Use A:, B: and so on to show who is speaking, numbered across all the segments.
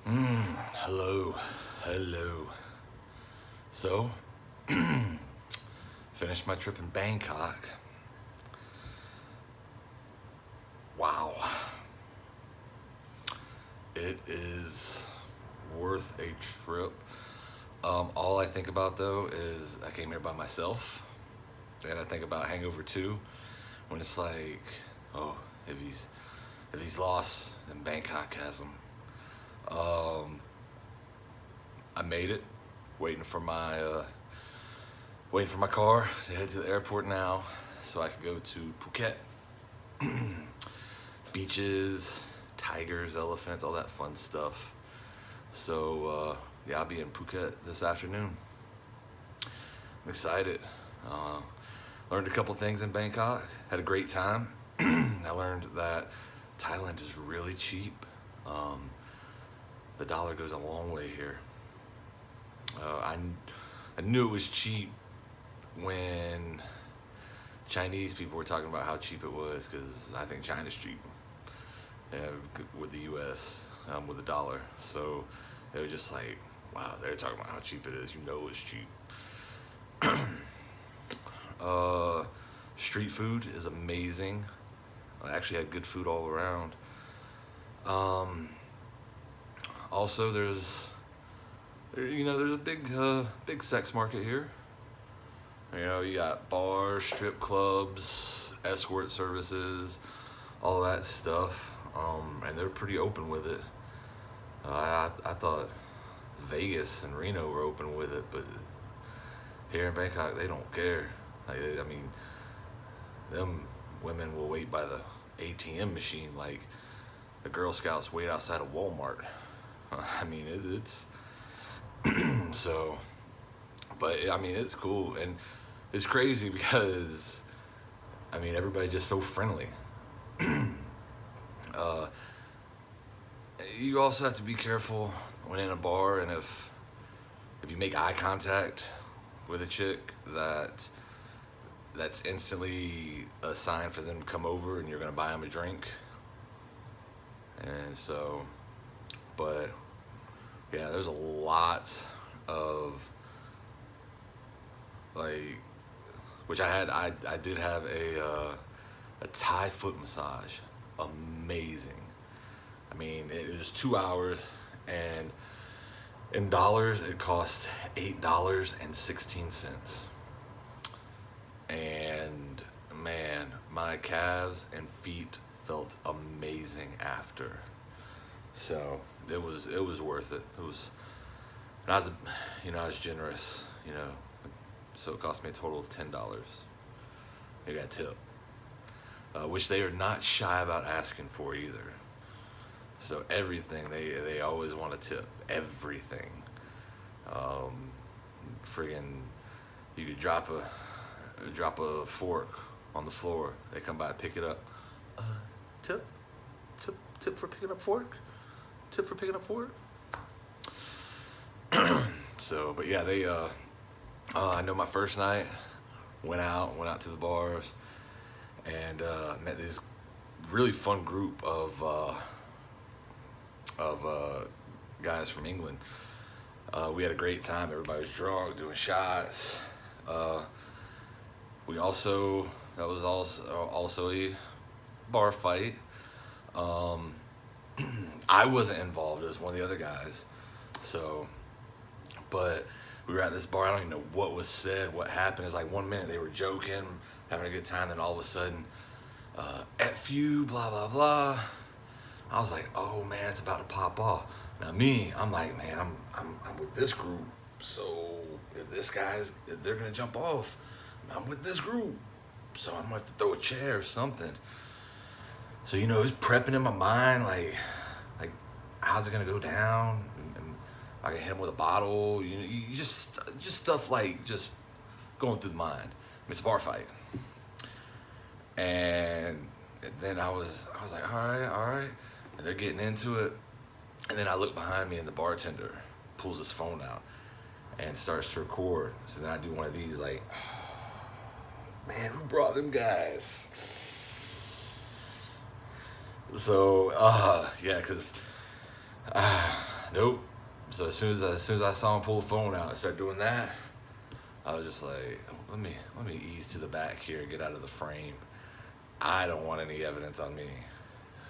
A: Hello, hello. So, finished my trip in Bangkok. Wow, it is worth a trip. All I think about though is I came here by myself, and I think about Hangover 2 when it's like, oh, if he's lost, then Bangkok has him. Um, I made it, waiting for my waiting for my car to head to the airport now, so I could go to Phuket. Beaches, tigers, elephants, all that fun stuff. So yeah, I'll be in Phuket this afternoon. I'm excited. Uh, Learned a couple things in Bangkok. Had a great time. I learned that Thailand is really cheap. Um, the dollar goes a long way here. I knew it was cheap when Chinese people were talking about how cheap it was, because I think China's cheap, yeah, with the U.S. With the dollar. So it was just like, wow, they're talking about how cheap it is. You know it's cheap. uh, Street food is amazing. I actually had good food all around. Um, Also, there's a big sex market here. You got bars, strip clubs, escort services, all that stuff, and they're pretty open with it. I thought Vegas and Reno were open with it, but here in Bangkok they don't care. I mean, them women will wait by the ATM machine like the Girl Scouts wait outside of Walmart. I mean, it's so, but I mean, it's cool and it's crazy because I mean everybody's just so friendly. uh, you also have to be careful when in a bar, and if you make eye contact with a chick, that's instantly a sign for them to come over and you're gonna buy them a drink. And so, but yeah, there's a lot of like, which I did have a Thai foot massage, amazing. I mean, it was 2 hours, and in dollars it cost $8.16. And man, my calves and feet felt amazing after. So it was worth it. It was, and I was generous. So it cost me a total of $10. I got a tip, which they are not shy about asking for either. So everything they always want to tip, everything. Friggin', you could drop a fork on the floor. They come by, pick it up. Tip, tip for picking up fork. Tip for picking up fork. So, but yeah, I know my first night went out to the bars, and met this really fun group of guys from England. We had a great time. Everybody was drunk, doing shots. That was also a bar fight. I wasn't involved. It was one of the other guys. So, but we were at this bar. I don't even know what was said, what happened. It's like 1 minute they were joking, having a good time, then all of a sudden, F you, blah blah blah. I was like, oh man, it's about to pop off. Now I'm like, man, I'm with this group. So if they're gonna jump off, I'm with this group. So I'm gonna have to throw a chair or something. So it's prepping in my mind, like how's it gonna go down? And I can hit him with a bottle. You just stuff like just going through the mind. It's a bar fight, and then I was like, all right, and they're getting into it, and then I look behind me, and the bartender pulls his phone out and starts to record. So then I do one of these, like, man, who brought them guys? So yeah, because Nope. So as soon as I saw him pull the phone out and start doing that, I was just like, let me ease to the back here and get out of the frame. I don't want any evidence on me.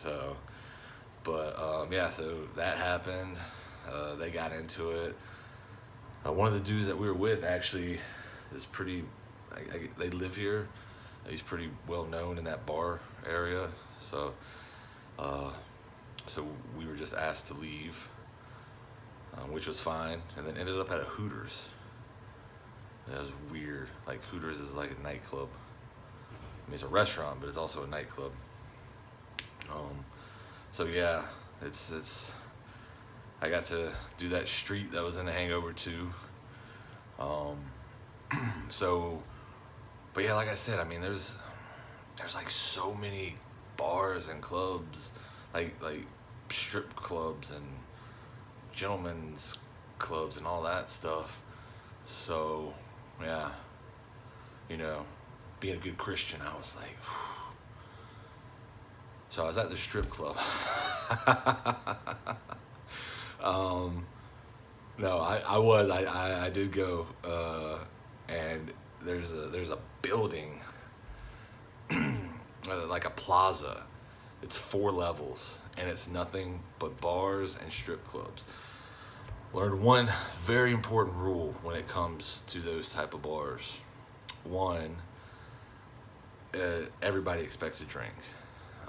A: So, but yeah, so that happened. They got into it. One of the dudes that we were with actually is pretty. They live here. He's pretty well known in that bar area. So, uh, so we were just asked to leave, which was fine, and then ended up at a Hooters. That was weird. Like Hooters is like a nightclub. I mean, it's a restaurant, but it's also a nightclub. So yeah, it's. I got to do that street that was in The Hangover too. Um, so, but yeah, like I said, I mean, there's like so many bars and clubs, like strip clubs and gentlemen's clubs and all that stuff. So, yeah, you know, being a good Christian, I was like, so I was at the strip club. um, no, I did go, and there's a building, like a plaza. It's 4 levels, and it's nothing but bars and strip clubs. Learned one very important rule when it comes to those type of bars. One, everybody expects a drink.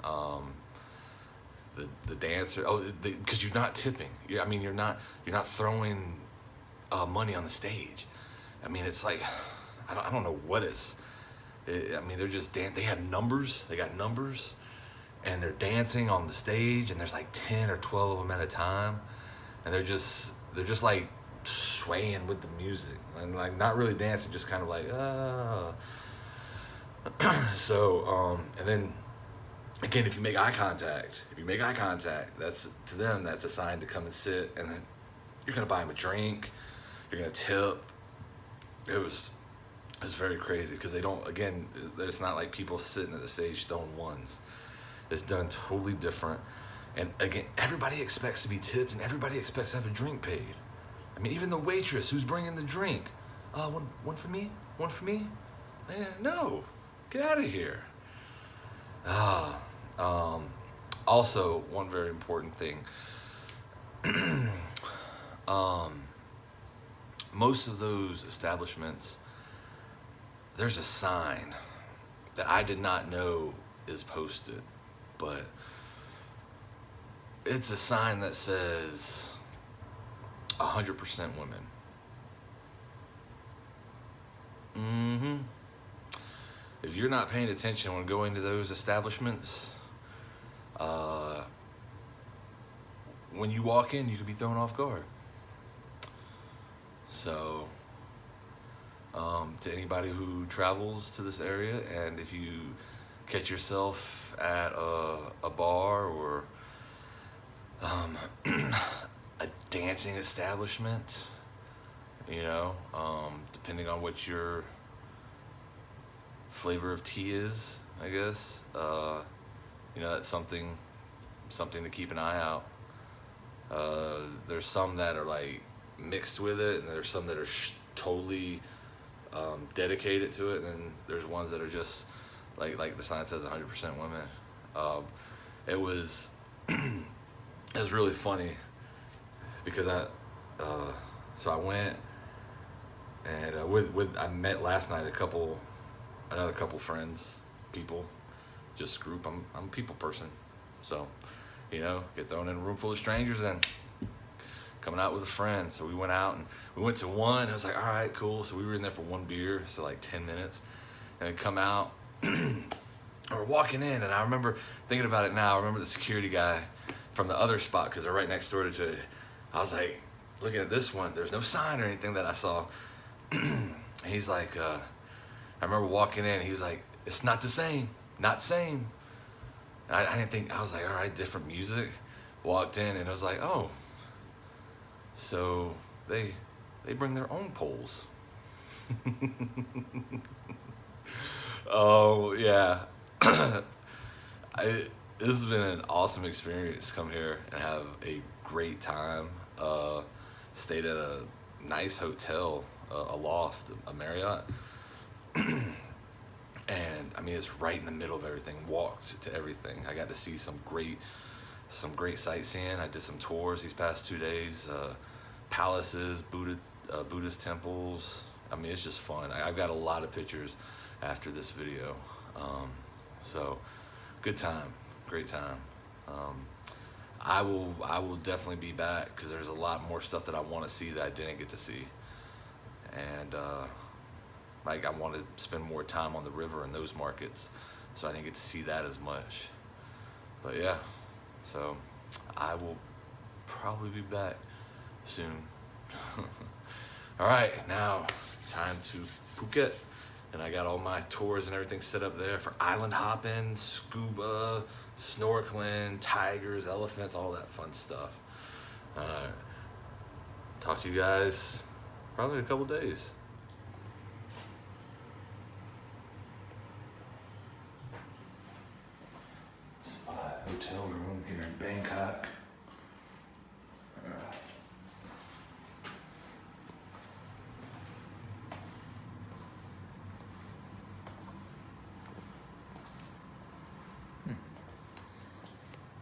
A: Um, the dancer, because you're not tipping. I mean, you're not throwing money on the stage. I mean, it's like I don't know what I mean, they're just they have numbers. They got numbers, and they're dancing on the stage. And there's like 10 or 12 of them at a time, and they're just like swaying with the music and like not really dancing, just kind of like So and then again, if you make eye contact, that's to them, that's a sign to come and sit, and then you're gonna buy them a drink, you're gonna tip. It's very crazy because they don't. Again, it's not like people sitting at the stage throwing ones. It's done totally different. And again, everybody expects to be tipped, and everybody expects to have a drink paid. I mean, even the waitress who's bringing the drink. One for me? One for me? No, get out of here. Also, one very important thing. Most of those establishments, there's a sign that I did not know is posted, but it's a sign that says 100% women. If you're not paying attention when going to those establishments, when you walk in, you could be thrown off guard. So, to anybody who travels to this area, and if you catch yourself at a bar or a dancing establishment, depending on what your flavor of tea is, I guess, that's something to keep an eye out. There's some that are like mixed with it, and there's some that are totally dedicated to it, and then there's ones that are just like the sign says 100% women. It was it was really funny because I went and I met last night another couple friends, just group. I'm a people person, so get thrown in a room full of strangers and coming out with a friend. So we went out and we went to one. And it was like, all right, cool. So we were in there for one beer, so like 10 minutes, and we come out. And we're walking in, and I remember thinking about it now. I remember the security guy from the other spot, because they're right next door to it. I was like, looking at this one, there's no sign or anything that I saw. And he's like, I remember walking in, he was like, it's not the same, not the same. And I didn't think, I was like, all right, different music. Walked in, and it was like, oh, so they bring their own poles. Oh, yeah. This has been an awesome experience. Come here and have a great time. Stayed at a nice hotel, a loft, a Marriott. And I mean, it's right in the middle of everything. Walked to everything. I got to see some great sightseeing. I did some tours these past 2 days. Palaces, Buddhist temples. I mean, it's just fun. I've got a lot of pictures after this video. So good time, great time. I will definitely be back because there's a lot more stuff that I want to see that I didn't get to see. And like I want to spend more time on the river in those markets, so I didn't get to see that as much. But yeah, so I will probably be back soon. All right, now time to Phuket, and I got all my tours and everything set up there for island hopping, scuba, snorkeling, tigers, elephants, all that fun stuff. Talk to you guys probably in a couple days. It's my hotel room here in Bangkok.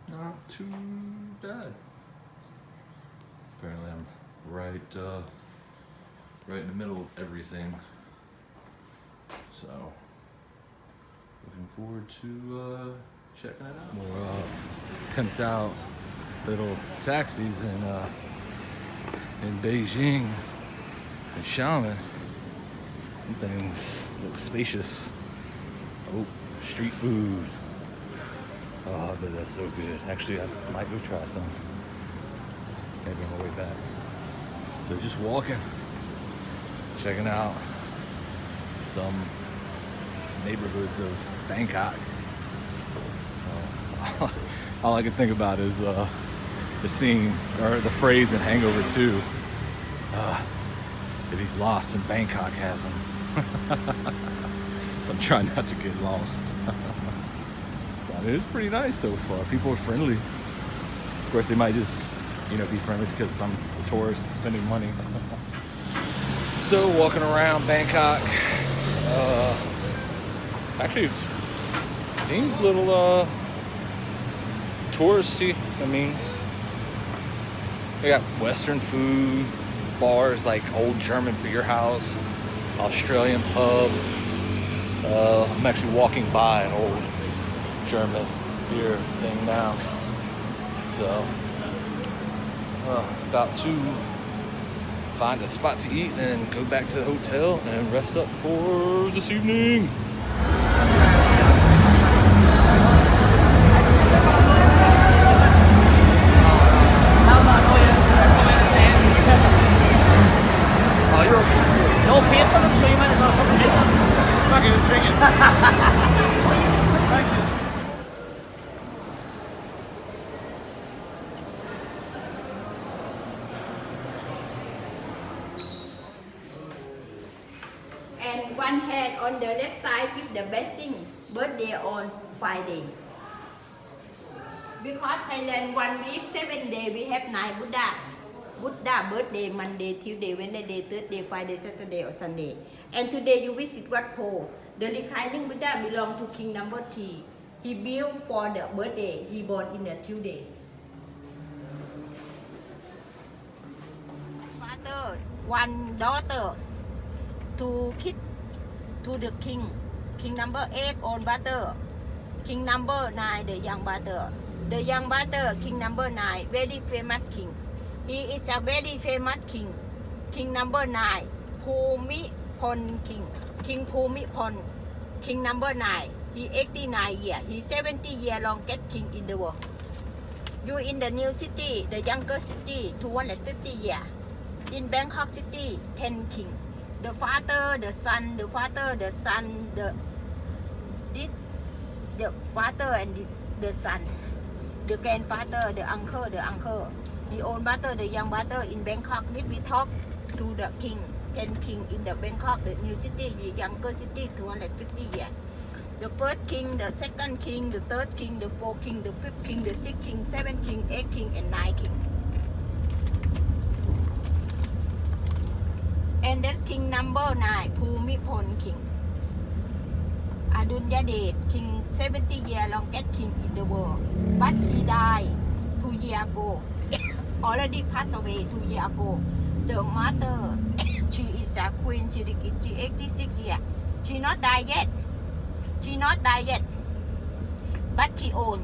A: Not too bad. Apparently I'm right in the middle of everything. So looking forward to checking it out. More pimped out little taxis in Beijing and Xiamen. Some things look spacious. Oh, street food. Oh, I bet that's so good. Actually, I might go try some. Maybe on my way back. So just walking, checking out some neighborhoods of Bangkok. All I can think about is the scene, or the phrase in Hangover 2. That he's lost and Bangkok has him. So I'm trying not to get lost. It's pretty nice so far. People are friendly. Of course, they might just, be friendly because I'm a tourist spending money. So, walking around Bangkok, actually, it seems a little touristy. I mean, they got Western food, bars like old German beer house, Australian pub. I'm actually walking by an old German beer thing now. So, about to find a spot to eat and go back to the hotel and rest up for this evening.
B: No beer for them, so you might as well fucking drink them. Fucking drink it.
C: And one hand on the left side give the blessing birthday on Friday. Because Thailand 1 week 7 days we have 9 Buddha birthday Monday, Tuesday, Wednesday, Thursday, Friday, Saturday or Sunday. And today you visit Wat Po. The reclining Buddha belong to king number 3. He built for the birthday. He born in the Tuesday. Father, 1 daughter, 2 kids to the king. King number 8 own brother. King number 9 the young brother. The young brother, king number 9, very famous king. He is a very famous king. King number 9, Phumipon king. King Phumipon. King number 9. He 89 years. He 70 year longest king in the world. You in the new city, the younger city, 250 years. In Bangkok city, 10 king. The father, the son, the father, the son, the father and the son. The grandfather, the uncle, the old brother, the young brother in Bangkok. If we talk to the king, 10 king in the Bangkok, the new city, the younger city, 250 years. The first king, the second king, the third king, the fourth king, the fifth king, the sixth king, seventh king, eighth king, and ninth king. that king number 9 Bhumibol king Adulyadej king 70 year longest king in the world but he died 2 years ago already passed away 2 years ago the mother she is a queen Sirikit she 86 years she not died yet but she own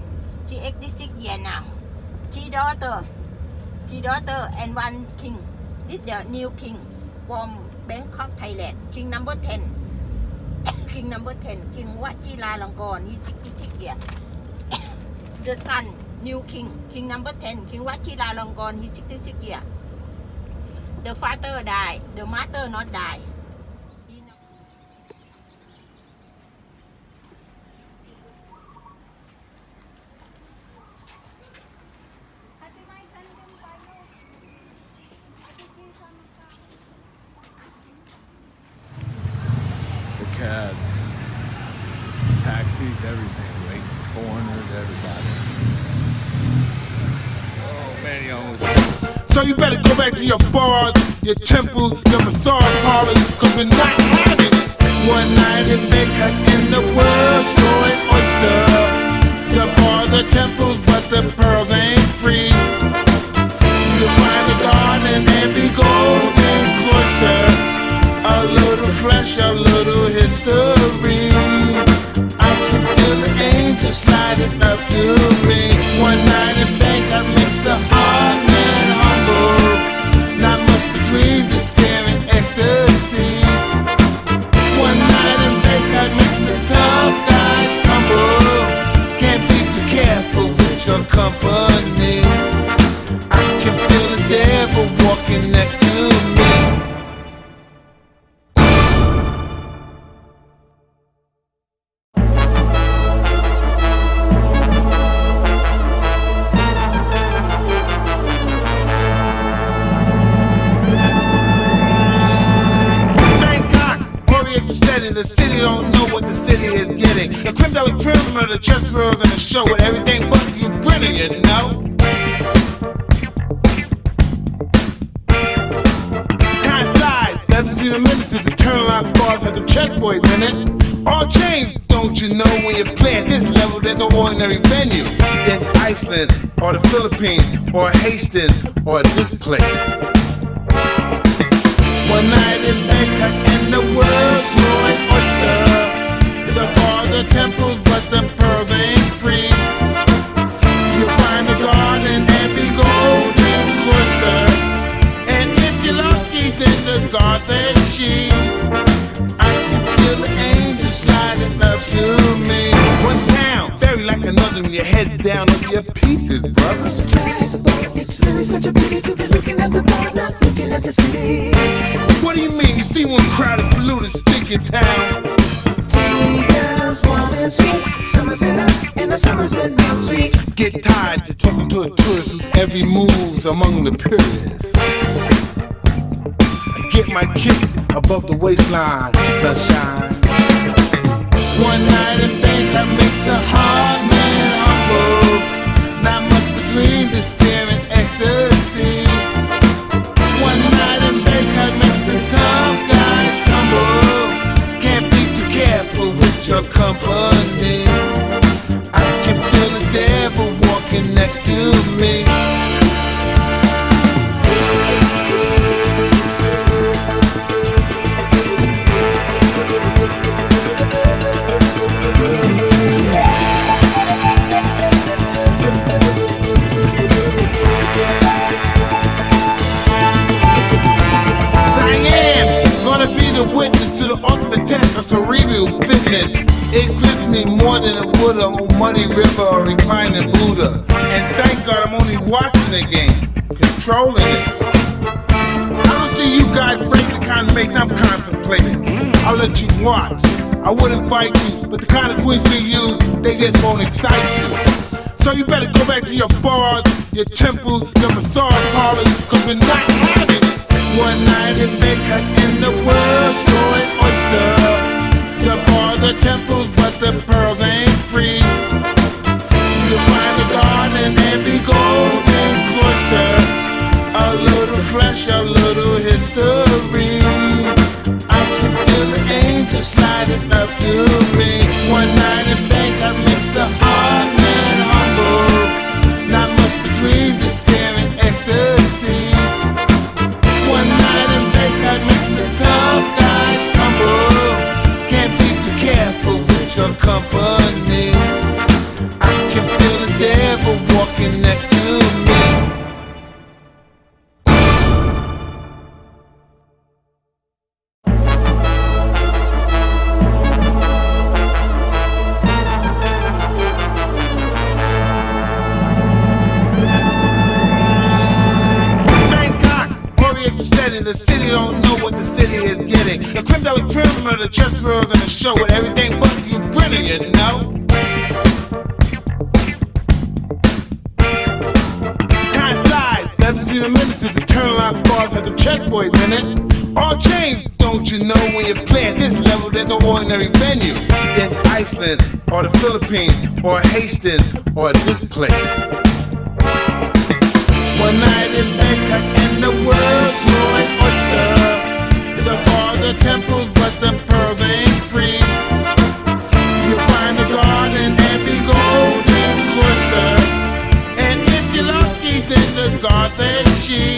C: she 86 years now she daughter and one king this the new king from Bangkok Thailand king number 10 king number 10 king Wachiralongkorn he 66 years the son new king number 10 king Wachiralongkorn he 66 years the father died the mother not die
D: The cabs, taxis, everything, waiting for foreigners, everybody. Oh man, he almost.
E: So you better go back to your bars, your temples, your massage parlors, cause we're not having it. One night in Bangkok in the world, storing oyster. The bars are temples, but the pearls ain't free. You'll find a garden in every golden cloister. A little flesh, a little history. I can feel the angels sliding up to me. One night in Bangkok makes a heart man humble. Not much between despair and ecstasy. One night in Bangkok makes the tough guys tumble. Can't be too careful with your company. I can feel the devil walking next to me. The city don't know what the city is getting. The creme de la creme of the chess girls in the show with everything but you grinning, you know. Time flies, doesn't seem a minute since the turn around bars had the chess boys in it. All change, don't you know, when you play at this level, there's no ordinary venue. There's Iceland, or the Philippines, or Hastings, or this place. One night in Bangkok in the world's growing oyster. The bars are temples, but the pearls ain't free. You'll find a garden in every golden cloister. And if you're lucky, then the gods and she. I can feel the angels sliding up to me. One town, very like another, when your head down on your pieces, brother.
F: It's really such a beauty to be looking at the bar, not looking at the city.
E: What do you mean? You see one crowded, polluted, stinking town?
F: Tea girls, warm and sweet. Somerset up in the Somerset Mount Street.
E: Get tired to talking to a tourist whose every move's among the purists. I get my kick above the waistline, sunshine. One night in Bangkok makes a hard man humble. Not much between despair and ecstasy. One night in Bangkok makes the tough guys tumble. Can't be too careful with your company. I can feel the devil walking next to me. Witness to the ultimate test of cerebral fitness. It grips me more than it would a old muddy river or reclining Buddha. And thank God I'm only watching the game, controlling it. I don't see you guys break the kind of mates I'm contemplating. I'll let you watch. I wouldn't fight you, but the kind of queens we use, they just won't excite you. So you better go back to your bars, your temples, your massage parlors, cause we're not having it. One night in Bangkok in the world's growing oyster. The bars are temples, but the pearls ain't free. You'll find a garden in every golden cloister. A little flesh, a little history. understanding the city don't know what the city is getting. The creme de la creme of the chess girls in the show with everything but you grinning, you know. Time flies, doesn't seem a minute since the turn-around bars had the chess boys in it. All change, don't you know, when you play at this level, there's no ordinary venue. There's Iceland, or the Philippines, or Hastings, or this place. One night in Bangkok and the world's growing oyster. The bars are temples, but the pearls ain't free. You'll find a garden in every golden cloister. And if you're lucky, then the gods say she.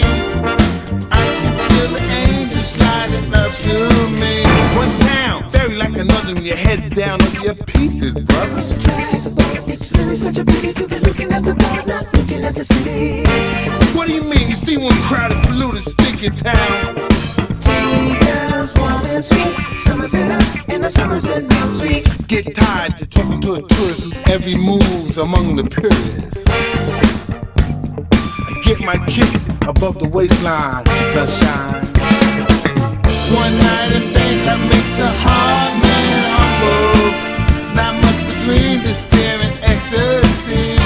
E: I can feel the angels sliding up to me. One town, very like another when your head down on your pieces, brother.
F: It's traceable. It's really such a beauty to be looking at the board, not looking at the city.
E: What do you mean? You see one crowded, polluted, stinking town?
F: Tea girls, warm and sweet. Summer's in the Somerset Mount Street.
E: Get tired to talking to a tourist whose every move's among the purists. I get my kick above the waistline, sunshine. One night in Bangkok makes a hard man humble. Not much between despair and ecstasy.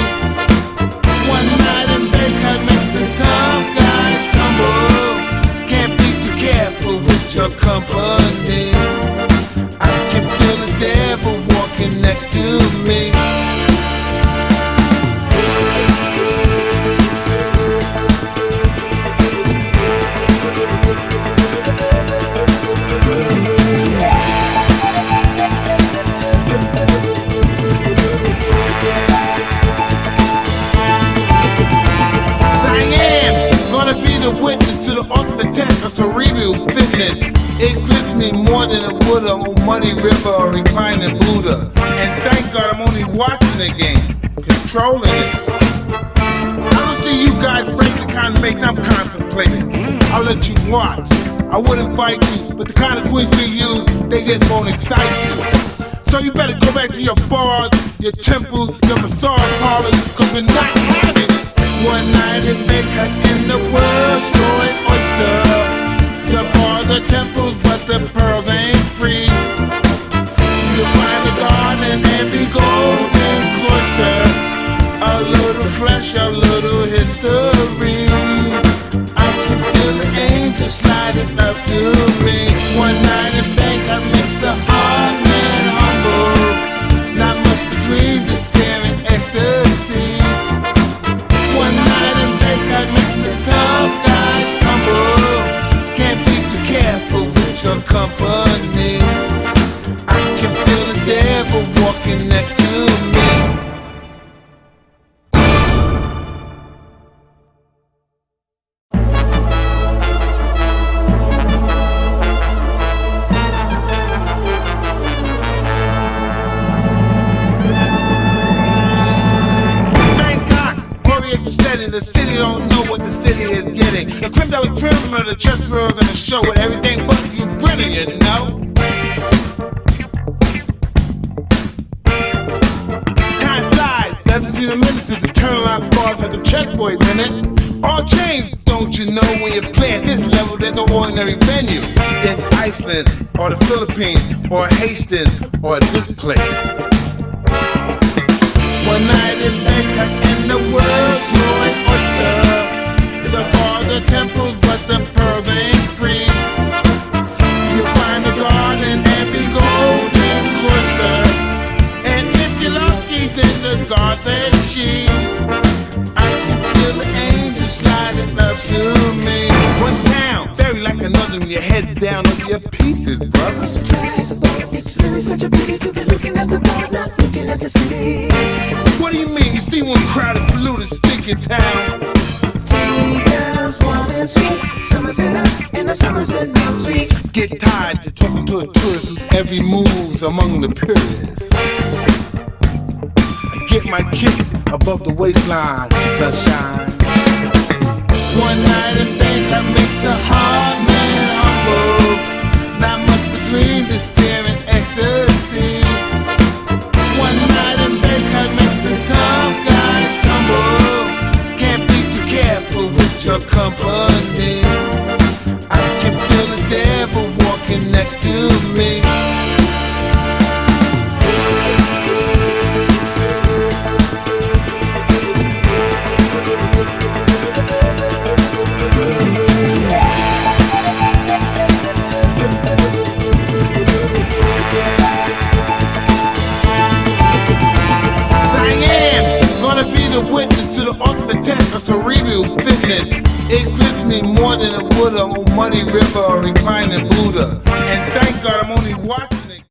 E: One night in Bangkok makes the tough guys tumble. Can't be too careful with your company. I can feel the devil walking next to me. Witness to the ultimate test of cerebral fitness. It grips me more than it would a old muddy river or reclining Buddha. And thank God I'm only watching the game, controlling it. I don't see you guys break the kind of mates I'm contemplating. I'll let you watch. I wouldn't fight you, but the kind of queens we use, they just won't excite you. So you better go back to your bars, your temples, your massage parlors, cause we're not having it. One night in Bangkok and the world's growing oyster. The bars are temples, but the pearls ain't free. You'll find a garden in every golden cloister. A little flesh, a little history. I can feel the angels sliding up to me. One night in Bangkok makes a hard man humble. Not much between despair and ecstasy. One night in Bangkok makes the tough guys tumble. Can't be too careful with your company. I can feel the devil walking next to me. The city don't know what the city is getting. The creme de la creme of the chess girls in the show with everything but you grinning, you know. Time flies, doesn't seem a minute since the turn-around bars had the chess boys in it. All change, don't you know, when you play at this level, there's no ordinary venue. There's Iceland, or the Philippines, or Hastings, or this place. One night in Bangkok and the world's growing oyster. The bars are temples, but the pearls ain't free. You'll find a garden in every golden cloister. And if you're lucky, then the gods say she. I can feel the angels sliding up to me. One town, very like another when your head down on your pieces, brother.
F: It's traceable. It's really such a beauty to be looking at the board, not looking at the city.
E: What do you mean? You see one crowded, polluted, stinking town?
F: Tea girls, warm and sweet. Summer's in the Somerset Mount Street.
E: Get tired to talking to a tourist whose every move's among the purists. I get my kick above the waistline, sunshine. One night in Bangkok makes a hard man humble. Not much between despair and ecstasy. One night in Bangkok makes the tough guys tumble. Can't be too careful with your company. I next to me. Witness to the ultimate test of cerebral fitness. It grips me more than it would on Muddy River or reclining Buddha. And thank God I'm only watching.